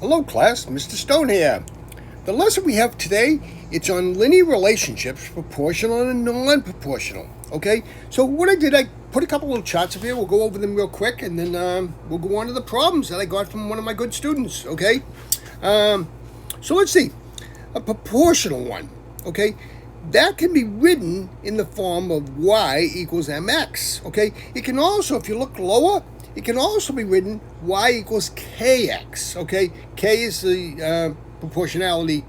Hello class, Mr. Stone here. The lesson we have today, it's on linear relationships, proportional and non-proportional. Okay, so what I did, I put a couple little charts up here. We'll go over them real quick, and then we'll go on to the problems that I got from one of my good students. Okay, so let's see, a proportional one. Okay, that can be written in the form of y equals mx. Okay, it can also, if you look lower, it can also be written y equals kx. Okay, k is the proportionality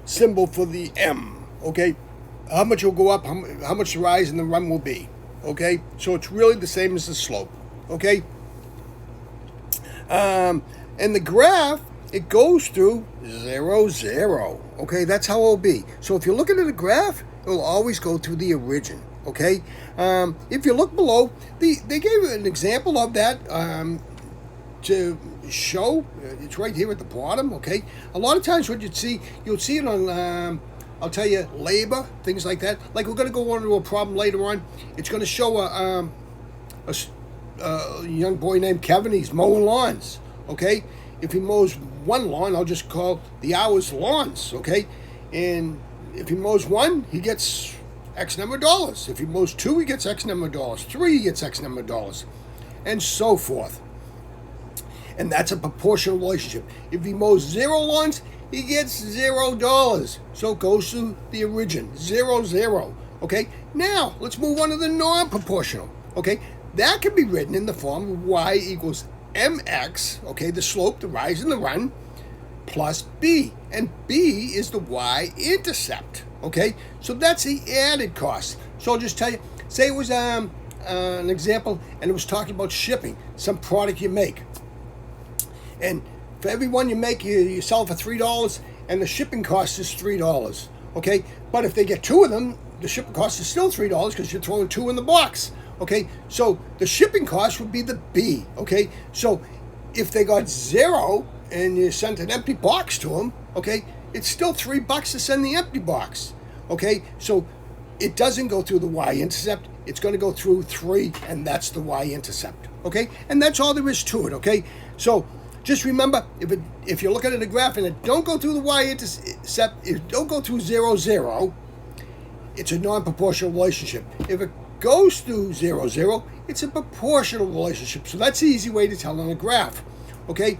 symbol for the m. Okay, how much will go up, how much the rise in the run will be. Okay, so it's really the same as the slope. Okay, and the graph, it goes through 0, 0. Okay, that's how it'll be. So if you're looking at a graph, it will always go through the origin. Okay, if you look below, they gave an example of that to show. It's right here at the bottom. Okay, a lot of times what you'll see it on I'll tell you, labor, things like that. Like we're going to go on to a problem later on. It's going to show a young boy named Kevin. He's mowing lawns. Okay, if he mows one lawn, I'll just call the hours lawns. Okay, and if he mows one, he gets X number of dollars. If he mows two, he gets X number of dollars. Three, he gets X number of dollars, and so forth. And that's a proportional relationship. If he mows 0 lawns, he gets $0. So it goes to the origin, 0, 0. Okay, now let's move on to the non-proportional. Okay, that can be written in the form of y equals mx, okay, the slope, the rise and the run, plus b. And b is the y-intercept. Okay, so that's the added cost. So I'll just tell you, say it was an example, and it was talking about shipping, some product you make. And for every one you make, you sell for $3, and the shipping cost is $3. Okay, but if they get 2 of them, the shipping cost is still $3 because you're throwing 2 in the box. Okay, so the shipping cost would be the B. Okay, so if they got 0 and you sent an empty box to them, okay, it's still $3 to send the empty box. Okay, so it doesn't go through the y-intercept. It's going to go through 3, and that's the y-intercept. Okay, and that's all there is to it. Okay, so just remember, if you're looking at a graph and it don't go through the y-intercept, it don't go through 0, 0, it's a non-proportional relationship. If it goes through 0, 0, it's a proportional relationship. So that's the easy way to tell on a graph. Okay,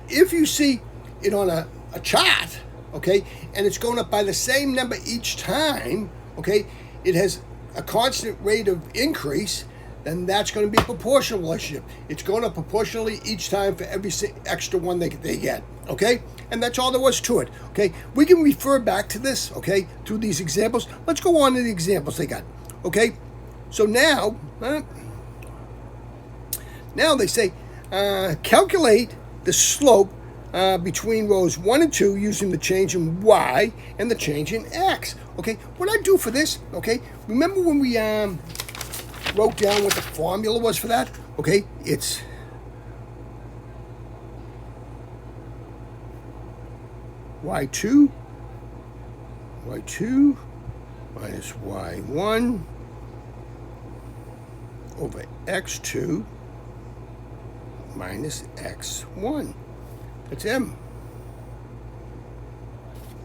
if you see it on a chart, okay, and it's going up by the same number each time, okay, it has a constant rate of increase, then that's going to be a proportional relationship. It's going up proportionally each time for every extra one they get, okay? And that's all there was to it, okay? We can refer back to this, okay, through these examples. Let's go on to the examples they got, okay? So now they say, calculate the slope between rows 1 and 2 using the change in y and the change in x, okay? What I do for this, okay, remember when we wrote down what the formula was for that? Okay, it's y2 minus y1 over x2 minus x1. That's m.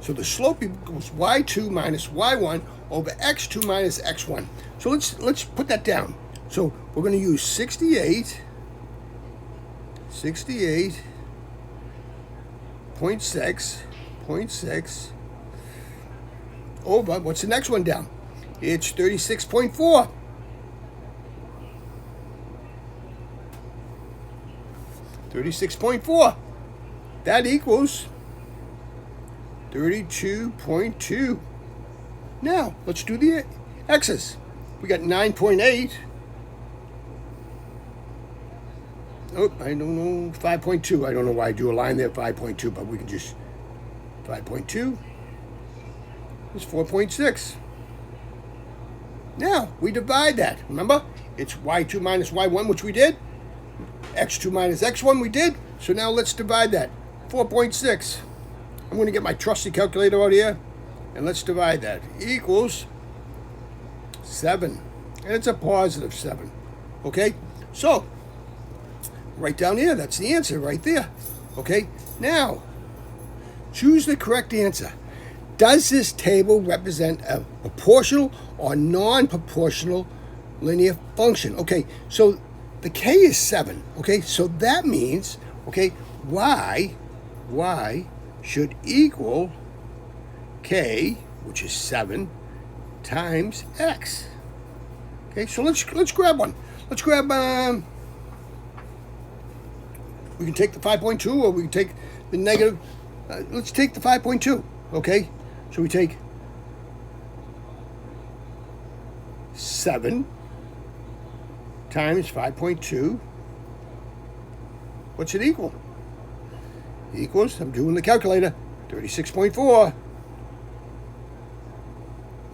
So the slope equals y2 minus y1 over x2 minus x1. So let's put that down. So we're going to use 68.6 over, what's the next one down? It's 36.4. 36.4. That equals 32.2. Now, let's do the x's. We got 9.8. Oh, I don't know, 5.2. I don't know why I do a line there, 5.2, but we can just, 5.2 is 4.6. Now, we divide that. Remember, it's y2 minus y1, which we did. x2 minus x1, we did. So now let's divide that. 4.6. I'm going to get my trusty calculator out here, and let's divide that. Equals 7. And it's a positive 7. Okay? So, right down here, that's the answer right there. Okay, now choose the correct answer. Does this table represent a proportional or non-proportional linear function? Okay, so the k is 7. Okay, so that means, okay, y should equal k, which is 7, times x. Okay, so let's grab one. Let's grab, we can take the 5.2 or we can take the negative, let's take the 5.2, okay? So we take 7 times 5.2. What's it equal? Equals, I'm doing the calculator, 36.4.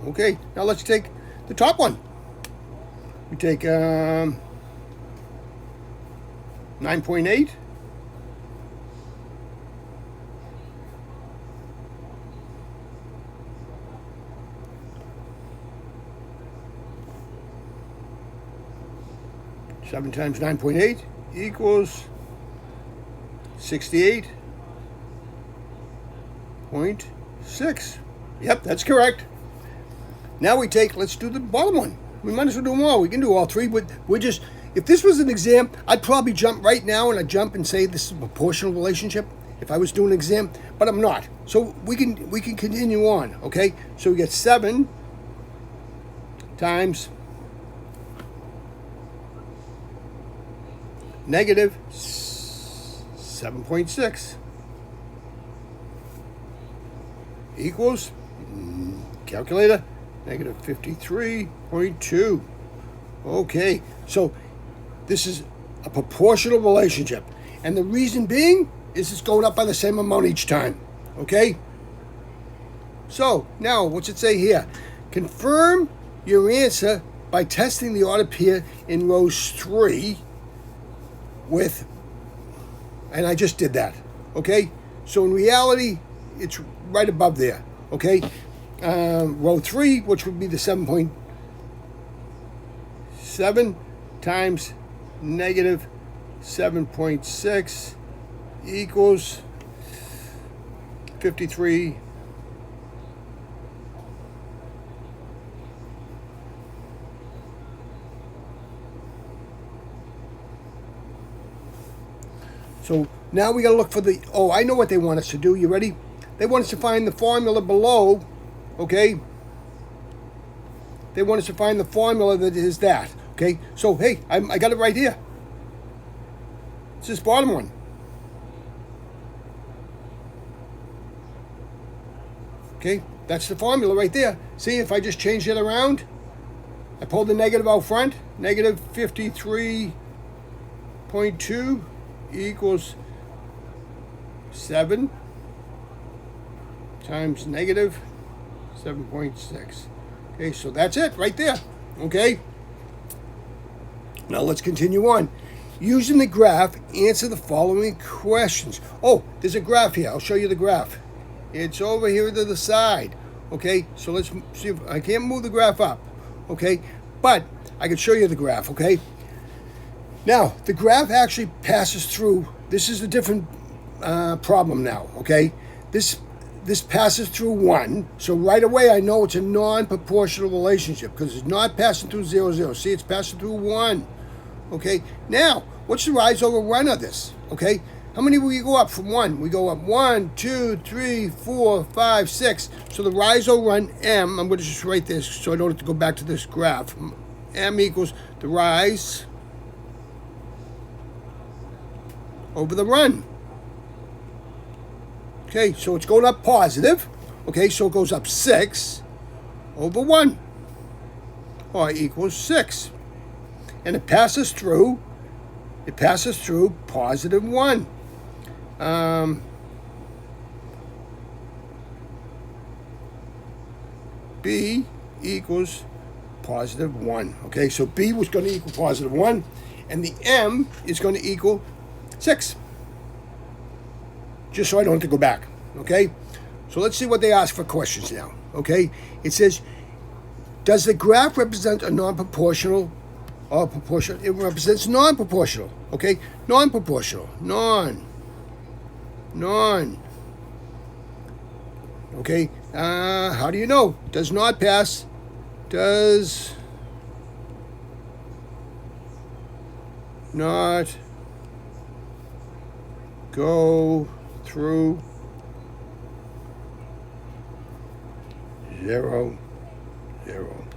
Okay, now let's take the top one. We take 9.8. Seven times 9.8 equals 68.6. Yep, that's correct. Now we take, let's do the bottom one. We might as well do them all. We can do all three, but we're just, if this was an exam, I'd probably jump right now and I'd jump and say this is a proportional relationship if I was doing an exam, but I'm not. So we can continue on, okay? So we get 7 times negative 7.6 equals, calculator, negative 53.2. Okay, so this is a proportional relationship. And the reason being is it's going up by the same amount each time. Okay? So, now, what's it say here? Confirm your answer by testing the order pair in rows 3 with, and I just did that. Okay? So in reality, it's right above there. Okay? Row 3, which would be the 7.7 times negative 7.6 equals 53. So now we got to look for the, oh, I know what they want us to do. You ready? They want us to find the formula below, okay? They want us to find the formula that is that, okay? So, hey, I got it right here. It's this bottom one. Okay, that's the formula right there. See, if I just change it around, I pull the negative out front, negative 53.2 equals 7 times negative 7.6. Okay, so that's it right there. Okay, now let's continue on. Using the graph, answer the following questions. Oh, there's a graph here. I'll show you the graph. It's over here to the side. Okay, so let's see if I can't move the graph up. Okay, but I can show you the graph. Okay, now the graph actually passes through. This is a different problem now. Okay, this passes through 1, so right away I know it's a non-proportional relationship because it's not passing through 0, 0. See, it's passing through 1. Okay, now what's the rise over run of this? Okay, how many will you go up from 1? We go up 1, 2, 3, 4, 5, 6. So the rise over run M, I'm going to just write this so I don't have to go back to this graph. M equals the rise over the run. Okay, so it's going up positive. Okay, so it goes up 6 over 1, or equals 6. And it passes through positive 1. B equals positive 1. Okay, so B was going to equal positive 1, and the M is going to equal 6. Just so I don't have to go back. Okay, so let's see what they ask for questions now. Okay, it says, does the graph represent a non-proportional or proportional? It represents non-proportional. Okay, non-proportional, none. Okay, how do you know? Does not pass, does not go through 0, 0.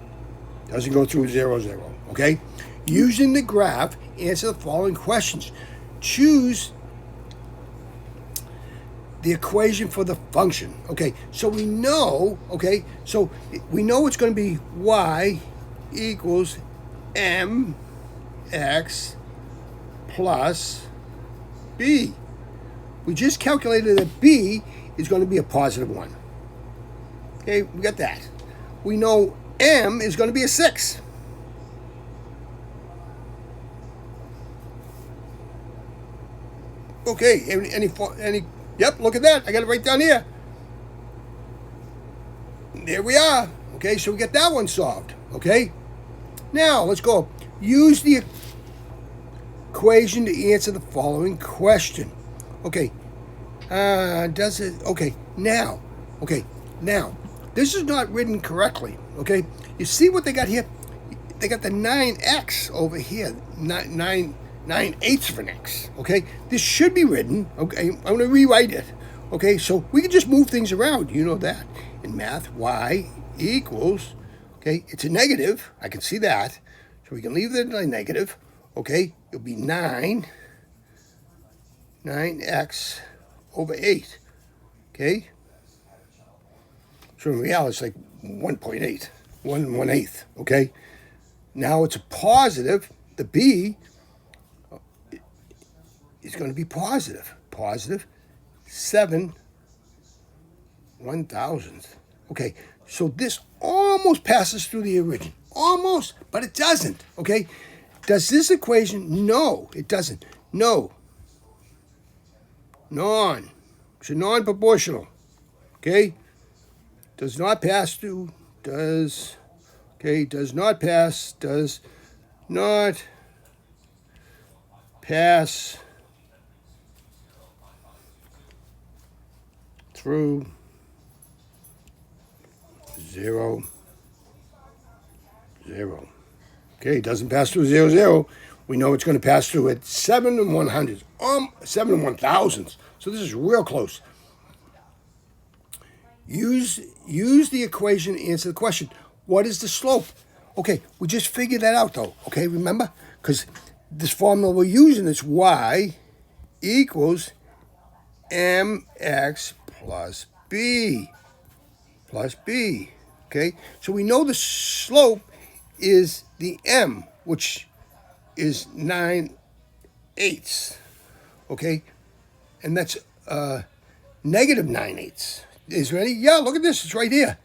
Doesn't go through 0, 0. Okay? Using the graph, answer the following questions. Choose the equation for the function. Okay, so we know, it's going to be y equals mx plus b. We just calculated that b is going to be a positive 1. Okay, we got that. We know m is going to be a 6. Okay, any yep, look at that. I got it right down here. There we are. Okay, so we get that one solved. Okay, now let's go. Use the equation to answer the following question. Okay, does it? Okay, now, this is not written correctly. Okay, you see what they got here? They got the 9x over here, 9/8 of an x. Okay, this should be written. Okay, I'm going to rewrite it. Okay, so we can just move things around. You know that in math, y equals. Okay, it's a negative. I can see that, so we can leave it a negative. Okay, it'll be 9x over 8. Okay, so in reality, it's like 1.8, 1/8. Okay, now it's a positive. The b is going to be positive 7 1/1000. Okay, so this almost passes through the origin, almost, but it doesn't. Okay, does this equation? No, it doesn't. No, non. It's a non-proportional. Okay, does not pass through. Does not pass. Does not pass through 0, 0. Okay, doesn't pass through 0, 0. We know it's going to pass through at 7 1/100, 7 1,000. So this is real close. Use the equation to answer the question. What is the slope? Okay, we just figured that out though. Okay, remember? Because this formula we're using is y equals mx plus b. Okay, so we know the slope is the m, which is 9/8. Okay, and that's negative 9/8. Is ready? Yeah, look at this. It's right here.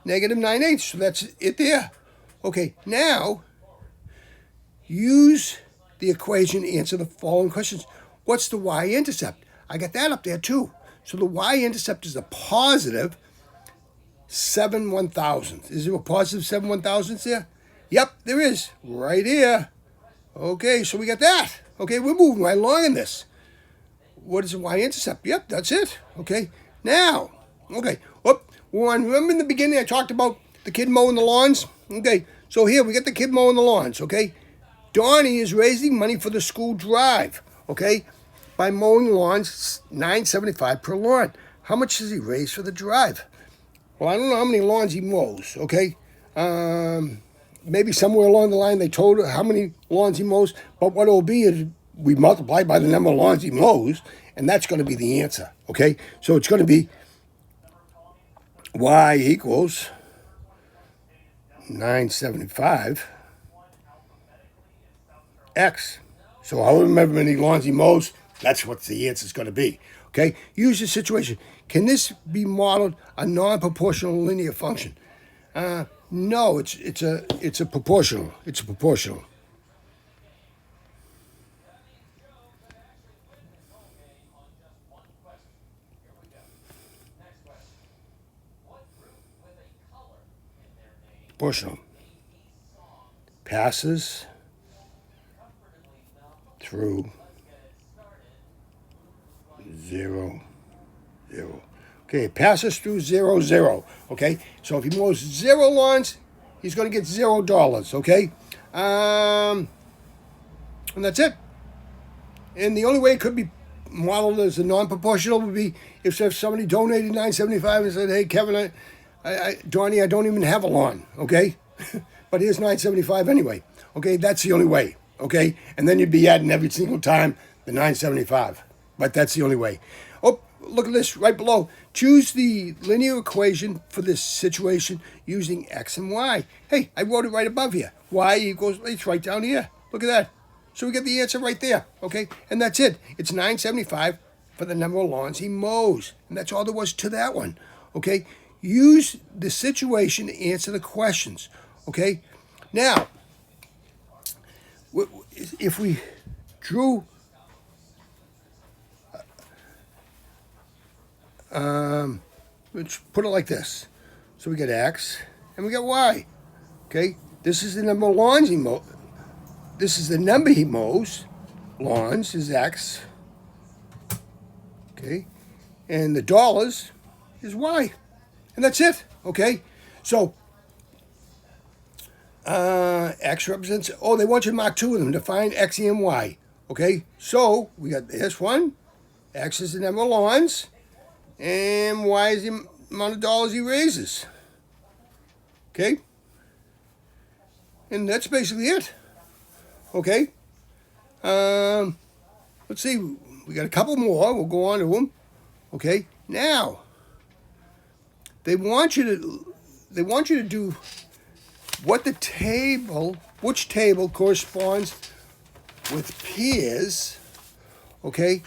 Negative 9/8. So that's it there. Okay, now use the equation to answer the following questions. What's the y-intercept? I got that up there too. So the y-intercept is a positive 7 1,000. Is there a positive 7 1,000 there? Yep, there is. Right here. Okay, so we got that. Okay, we're moving right along in this. What is the y-intercept? Yep, that's it. Okay, now, remember in the beginning I talked about the kid mowing the lawns? Okay, so here we got the kid mowing the lawns, okay? Donnie is raising money for the school drive, okay? By mowing lawns, $9.75 per lawn. How much does he raise for the drive? Well, I don't know how many lawns he mows, okay? Maybe somewhere along the line they told her how many lawns he mows, but what it will be is we multiply by the number of lawns he mows, and that's going to be the answer, okay? So it's going to be y equals 975 x. So however many lawns he mows, that's what the answer is going to be, okay? Use the situation. Can this be modeled a non-proportional linear function? No, it's a proportional. It's a proportional. Proportional. Passes through 0, 0. Okay, it passes through 0, 0. Okay, so if he mows 0 lawns, he's going to get $0. Okay, and that's it. And the only way it could be modeled as a non-proportional would be if somebody donated $9.75 and said, "Hey, Kevin, Donnie, I don't even have a lawn." Okay, but here's $9.75 anyway. Okay, that's the only way. Okay, and then you'd be adding every single time the $9.75. But that's the only way. Oh, look at this right below. Choose the linear equation for this situation using x and y. Hey, I wrote it right above here. Y equals, it's right down here. Look at that. So we get the answer right there, okay? And that's it. It's $9.75 for the number of lawns he mows. And that's all there was to that one, okay? Use the situation to answer the questions, okay? Now, if we drew let's put it like this. So we get x and we get y. Okay? This is the number of lawns he mows. This is the number he mows. Lawns is x. Okay? And the dollars is y. And that's it. Okay? So x represents, they want you to mark two of them to find x and y. Okay? So we got this one. X is the number of lawns. And y is the amount of dollars he raises. Okay? And that's basically it. Okay? Let's see. We got a couple more. We'll go on to them. Okay? Now, they want you to do which table corresponds with pairs. Okay?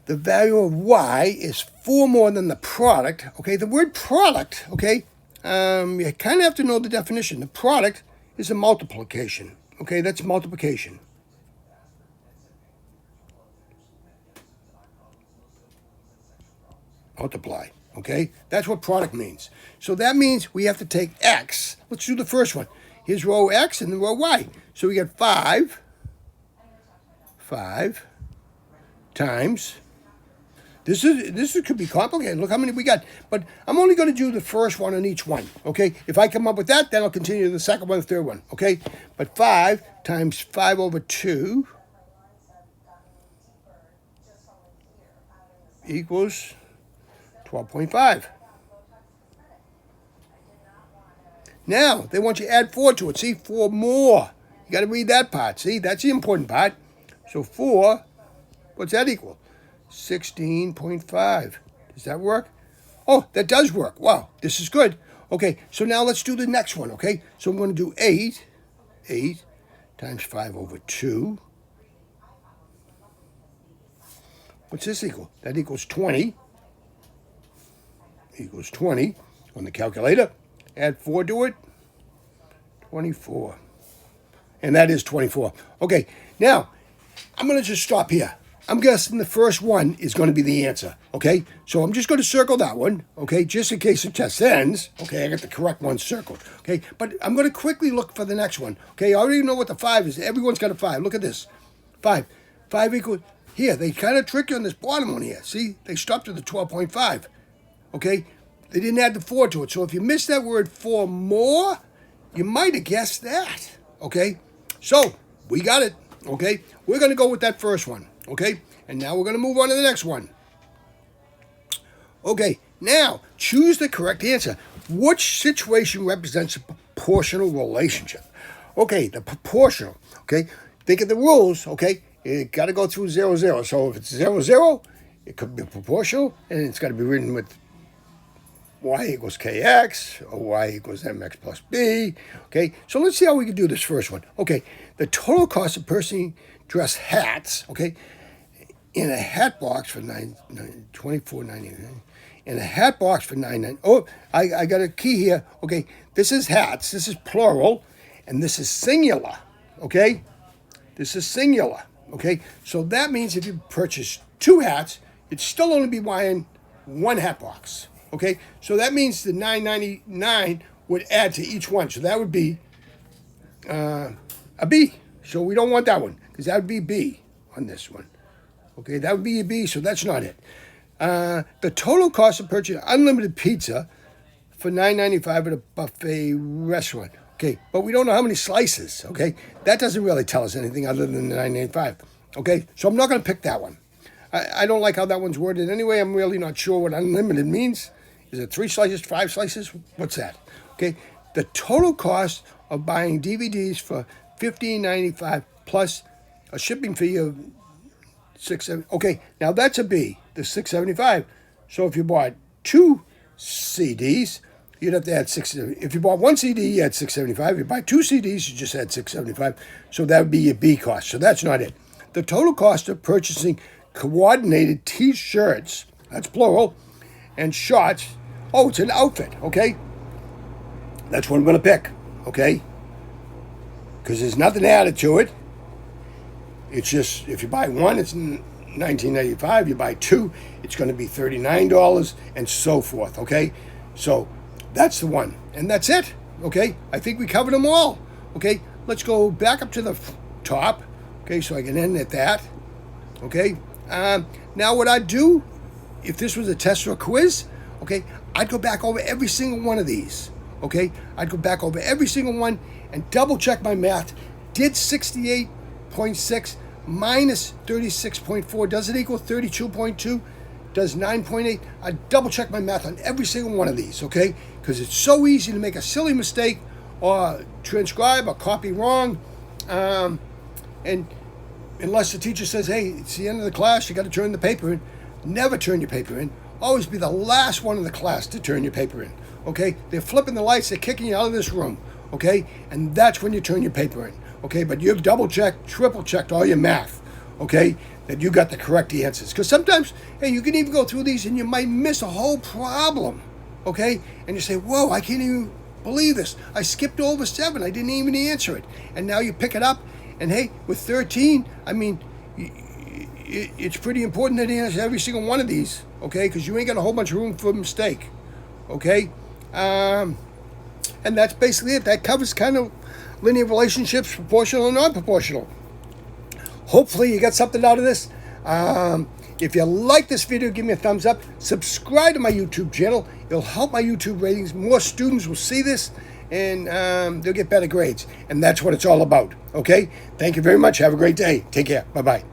The value of y is 4 more than the product. Okay, the word product, okay, you kind of have to know the definition. The product is a multiplication. Okay, that's multiplication. Multiply, okay? That's what product means. So that means we have to take x. Let's do the first one. Here's row x and the row y. So we get 5 times. This could be complicated. Look how many we got. But I'm only going to do the first one on each one, okay? If I come up with that, then I'll continue the second one, the third one, okay? But 5 times 5 over 2 equals 12.5. Now, they want you to add 4 to it. See, 4 more. You got to read that part. See, that's the important part. So 4, what's that equal? 16.5. Does that work? Oh, that does work. Wow, this is good. Okay, so now let's do the next one, okay? So I'm going to do 8 times 5 over 2. What's this equal? That equals 20. Equals 20 on the calculator. Add 4 to it. 24. And that is 24. Okay, now, I'm going to just stop here. I'm guessing the first one is going to be the answer, okay? So I'm just going to circle that one, okay, just in case the test ends. Okay, I got the correct one circled, okay? But I'm going to quickly look for the next one, okay? I already know what the 5 is. Everyone's got a 5. Look at this. 5. 5 equals, here, they kind of trick you on this bottom one here. See, they stopped at the 12.5, okay? They didn't add the 4 to it. So if you missed that word 4 more, you might have guessed that, okay? So we got it, okay? We're going to go with that first one. Okay, and now we're going to move on to the next one. Okay, now choose the correct answer. Which situation represents a proportional relationship? Okay, the proportional. Okay, think of the rules. Okay, you got to go through 0, 0. So if it's 0, 0, it could be proportional, and it's got to be written with y equals kx, or y equals mx plus b. Okay, so let's see how we can do this first one. Okay, the total cost of purchasing dress hats, okay, in a hat box for $24.99. In a hat box for $9.99. Oh, I got a key here. Okay, this is hats. This is plural, and this is singular. Okay, this is singular. Okay, so that means if you purchase 2 hats, you'd still only be buying 1 hat box. Okay, so that means the $9.99 would add to each one. So that would be a B. So we don't want that one, because that would be B on this one. Okay, that would be a B, so that's not it. The total cost of purchasing unlimited pizza for $9.95 at a buffet restaurant. Okay, but we don't know how many slices. Okay, that doesn't really tell us anything other than the $9.95. Okay, so I'm not going to pick that one. I don't like how that one's worded anyway. I'm really not sure what unlimited means. Is it 3 slices, 5 slices? What's that? Okay, the total cost of buying DVDs for $15.95 plus a shipping fee of $6.70. Okay, now that's a B, the $6.75. So if you bought 2 CDs, you'd have to add $6.70. If you bought 1 CD, you had $6.75. If you buy 2 CDs, you just had $6.75. So that would be your B cost. So that's not it. The total cost of purchasing coordinated T-shirts, that's plural, and shorts. Oh, it's an outfit, okay? That's what I'm going to pick, okay? Because there's nothing added to it. It's just, if you buy 1, it's $19.95. You buy 2, it's going to be $39 and so forth, okay? So that's the one. And that's it, okay? I think we covered them all, okay? Let's go back up to the top, okay, so I can end at that, okay? Now what I'd do, if this was a test or a quiz, okay, I'd go back over every single one of these, okay? I'd go back over every single one and double check my math. Did 68.6 minus 36.4, does it equal 32.2? Does 9.8? I double check my math on every single one of these, okay? Because it's so easy to make a silly mistake or transcribe or copy wrong. And unless the teacher says, hey, it's the end of the class, you got to turn the paper in. Never turn your paper in. Always be the last one in the class to turn your paper in, okay? They're flipping the lights, they're kicking you out of this room, okay? And that's when you turn your paper in, okay? But you've double-checked, triple-checked all your math, okay? That you got the correct answers. Because sometimes, hey, you can even go through these and you might miss a whole problem, okay? And you say, whoa, I can't even believe this. I skipped over 7. I didn't even answer it. And now you pick it up. And, hey, with 13, I mean, it's pretty important that you answer every single one of these, okay? Because you ain't got a whole bunch of room for a mistake, okay? And that's basically it. That covers kind of linear relationships, proportional and non-proportional. Hopefully you got something out of this. If you like this video, give me a thumbs up. Subscribe to my YouTube channel. It'll help my YouTube ratings. More students will see this, and they'll get better grades. And that's what it's all about, okay? Thank you very much. Have a great day. Take care. Bye-bye.